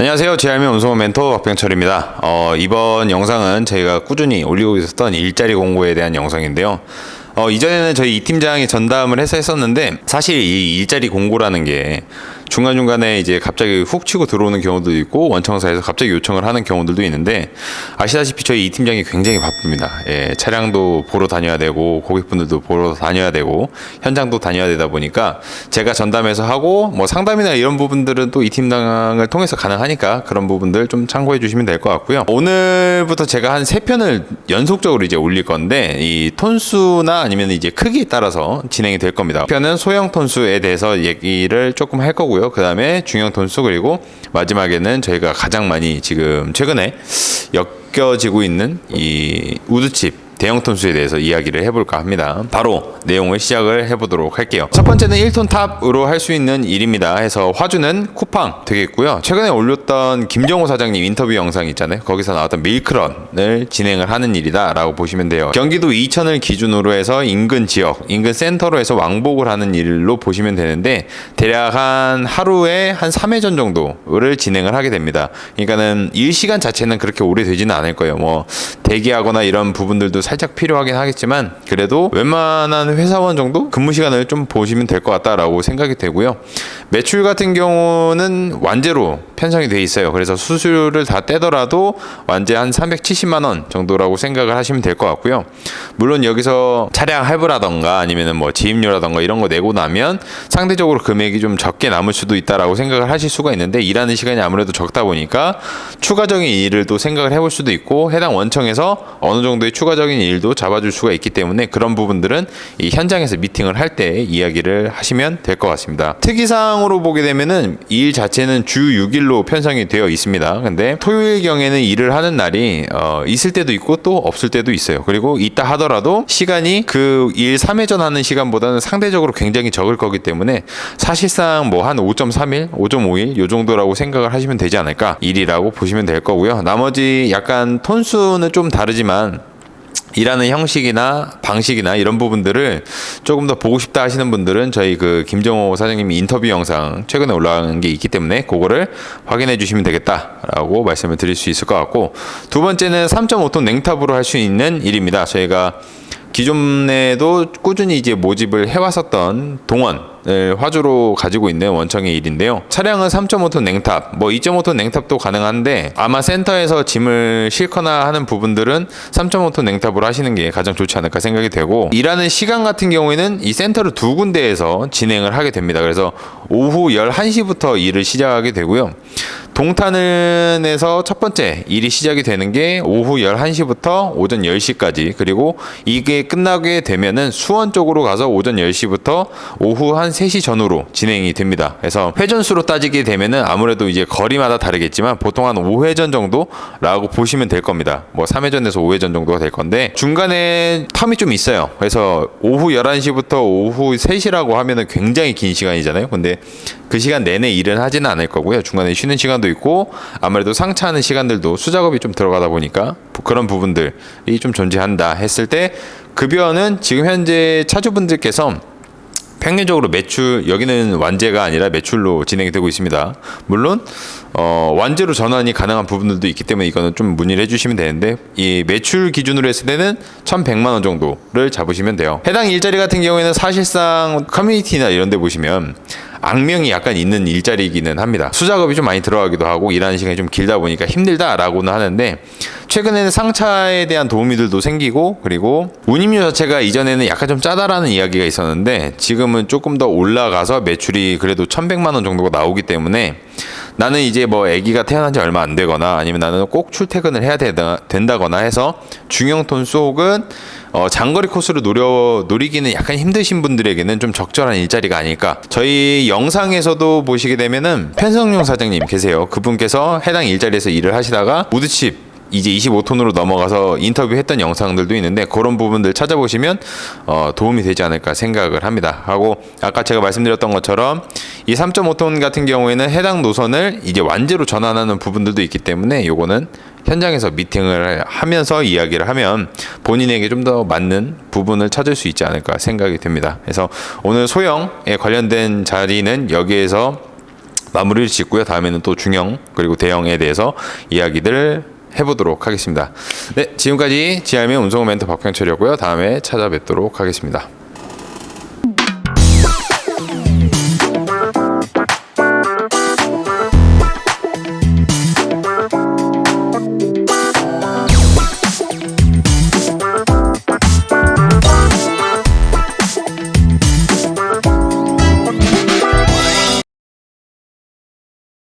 안녕하세요. 제알미 운송 멘토 박병철입니다. 이번 영상은 저희가 꾸준히 올리고 있었던 일자리 공고에 대한 영상인데요. 이전에는 저희 이 팀장이 전담을 해서 했었는데, 사실 이 일자리 공고라는 게 중간중간에 이제 갑자기 훅 치고 들어오는 경우도 있고, 원청사에서 갑자기 요청을 하는 경우들도 있는데, 아시다시피 저희 이 팀장이 굉장히 바쁩니다. 차량도 보러 다녀야 되고, 고객분들도 보러 다녀야 되고, 현장도 다녀야 되다 보니까 제가 전담해서 하고, 뭐 상담이나 이런 부분들은 또 이 팀장을 통해서 가능하니까 그런 부분들 좀 참고해 주시면 될 것 같고요. 오늘부터 제가 한 3편을 연속적으로 이제 올릴 건데, 이 톤수나 아니면 이제 크기에 따라서 진행이 될 겁니다. 편은 소형 톤수에 대해서 얘기를 조금 할 거고요. 그 다음에 중형 톤수, 그리고 마지막에는 저희가 가장 많이 지금 최근에 엮여지고 있는 이 우드칩 대형 톤수에 대해서 이야기를 해볼까 합니다. 바로 내용을 시작을 해보도록 할게요. 첫 번째는 1톤 탑으로 할 수 있는 일입니다. 해서 화주는 쿠팡 되겠고요. 최근에 올렸던 김정호 사장님 인터뷰 영상 있잖아요. 거기서 나왔던 밀크런을 진행을 하는 일이다 라고 보시면 돼요. 경기도 이천을 기준으로 해서 인근 지역, 인근 센터로 해서 왕복을 하는 일로 보시면 되는데, 대략 한 하루에 한 3회전 정도를 진행을 하게 됩니다. 그러니까는 일 시간 자체는 그렇게 오래 되지는 않을 거예요. 뭐 대기하거나 이런 부분들도 살짝 필요하긴 하겠지만, 그래도 웬만한 회사원 정도 근무 시간을 좀 보시면 될 것 같다라고 생각이 되고요. 매출 같은 경우는 완제로 편성이 돼 있어요. 그래서 수수료를 다 떼더라도 완제 한 370만 원 정도라고 생각을 하시면 될 것 같고요. 물론 여기서 차량 할부라던가 아니면은 뭐 지입료라던가 이런 거 내고 나면 상대적으로 금액이 좀 적게 남을 수도 있다라고 생각을 하실 수가 있는데, 일하는 시간이 아무래도 적다 보니까 추가적인 일을 또 생각을 해볼 수도 있고, 해당 원청에서 어느 정도의 추가적인 일도 잡아줄 수가 있기 때문에 그런 부분들은 이 현장에서 미팅을 할 때 이야기를 하시면 될 것 같습니다. 특이사항으로 보게 되면은 이 일 자체는 주 6일로 편성이 되어 있습니다. 근데 토요일 경에는 일을 하는 날이 있을 때도 있고 또 없을 때도 있어요. 그리고 있다 하더라도 시간이 그 일 3회전 하는 시간보다는 상대적으로 굉장히 적을 거기 때문에 사실상 뭐 한 5.3일, 5.5일 요 정도라고 생각을 하시면 되지 않을까, 일이라고 보시면 될 거고요. 나머지 약간 톤수는 좀 다르지만 일하는 형식이나 방식이나 이런 부분들을 조금 더 보고 싶다 하시는 분들은 저희 그 김정호 사장님 인터뷰 영상 최근에 올라간 게 있기 때문에 그거를 확인해 주시면 되겠다라고 말씀을 드릴 수 있을 것 같고, 두 번째는 3.5톤 냉탑으로 할 수 있는 일입니다. 저희가 기존에도 꾸준히 이제 모집을 해왔었던 동원을 화주로 가지고 있는 원청의 일인데요. 차량은 3.5톤 냉탑, 뭐 2.5톤 냉탑도 가능한데, 아마 센터에서 짐을 싣거나 하는 부분들은 3.5톤 냉탑으로 하시는 게 가장 좋지 않을까 생각이 되고, 일하는 시간 같은 경우에는 이 센터를 두 군데에서 진행을 하게 됩니다. 그래서 오후 11시부터 일을 시작하게 되고요. 동탄에서 첫 번째 일이 시작이 되는 게 오후 11시부터 오전 10시까지, 그리고 이게 끝나게 되면은 수원 쪽으로 가서 오전 10시부터 오후 한 3시 전후로 진행이 됩니다. 그래서 회전수로 따지게 되면은 아무래도 이제 거리마다 다르겠지만 보통 한 5회전 정도라고 보시면 될 겁니다. 뭐 3회전에서 5회전 정도가 될 건데, 중간에 텀이 좀 있어요. 그래서 오후 11시부터 오후 3시라고 하면은 굉장히 긴 시간이잖아요. 근데 그 시간 내내 일은 하지는 않을 거고요. 중간에 쉬는 시간도 있고, 아무래도 상차하는 시간들도 수작업이 좀 들어가다 보니까 그런 부분들이 좀 존재한다 했을 때, 급여는 지금 현재 차주분들께서 평균적으로 매출, 여기는 완제가 아니라 매출로 진행이 되고 있습니다. 물론 완제로 전환이 가능한 부분들도 있기 때문에 이거는 좀 문의를 해주시면 되는데, 이 매출 기준으로 했을 때는 1,100만 원 정도를 잡으시면 돼요. 해당 일자리 같은 경우에는 사실상 커뮤니티나 이런 데 보시면 악명이 약간 있는 일자리이기는 합니다. 수작업이 좀 많이 들어가기도 하고 일하는 시간이 좀 길다 보니까 힘들다라고는 하는데, 최근에는 상차에 대한 도우미들도 생기고, 그리고 운임료 자체가 이전에는 약간 좀 짜다라는 이야기가 있었는데 지금은 조금 더 올라가서 매출이 그래도 1,100만 원 정도가 나오기 때문에, 나는 이제 뭐 아기가 태어난 지 얼마 안 되거나 아니면 나는 꼭 출퇴근을 해야 된다거나 해서 중형 톤수 혹은 장거리 코스를 노리기는 약간 힘드신 분들에게는 좀 적절한 일자리가 아닐까. 저희 영상에서도 보시게 되면은 편성용 사장님 계세요. 그분께서 해당 일자리에서 일을 하시다가 우드칩 이제 25톤으로 넘어가서 인터뷰했던 영상들도 있는데, 그런 부분들 찾아보시면 도움이 되지 않을까 생각을 합니다. 하고 아까 제가 말씀드렸던 것처럼 이 3.5톤 같은 경우에는 해당 노선을 이제 완제로 전환하는 부분들도 있기 때문에, 요거는 현장에서 미팅을 하면서 이야기를 하면 본인에게 좀 더 맞는 부분을 찾을 수 있지 않을까 생각이 됩니다. 그래서 오늘 소형에 관련된 자리는 여기에서 마무리를 짓고요. 다음에는 또 중형 그리고 대형에 대해서 이야기들 해보도록 하겠습니다. 네, 지금까지 지알미 운송 멘토 박병철이었고요. 다음에 찾아뵙도록 하겠습니다.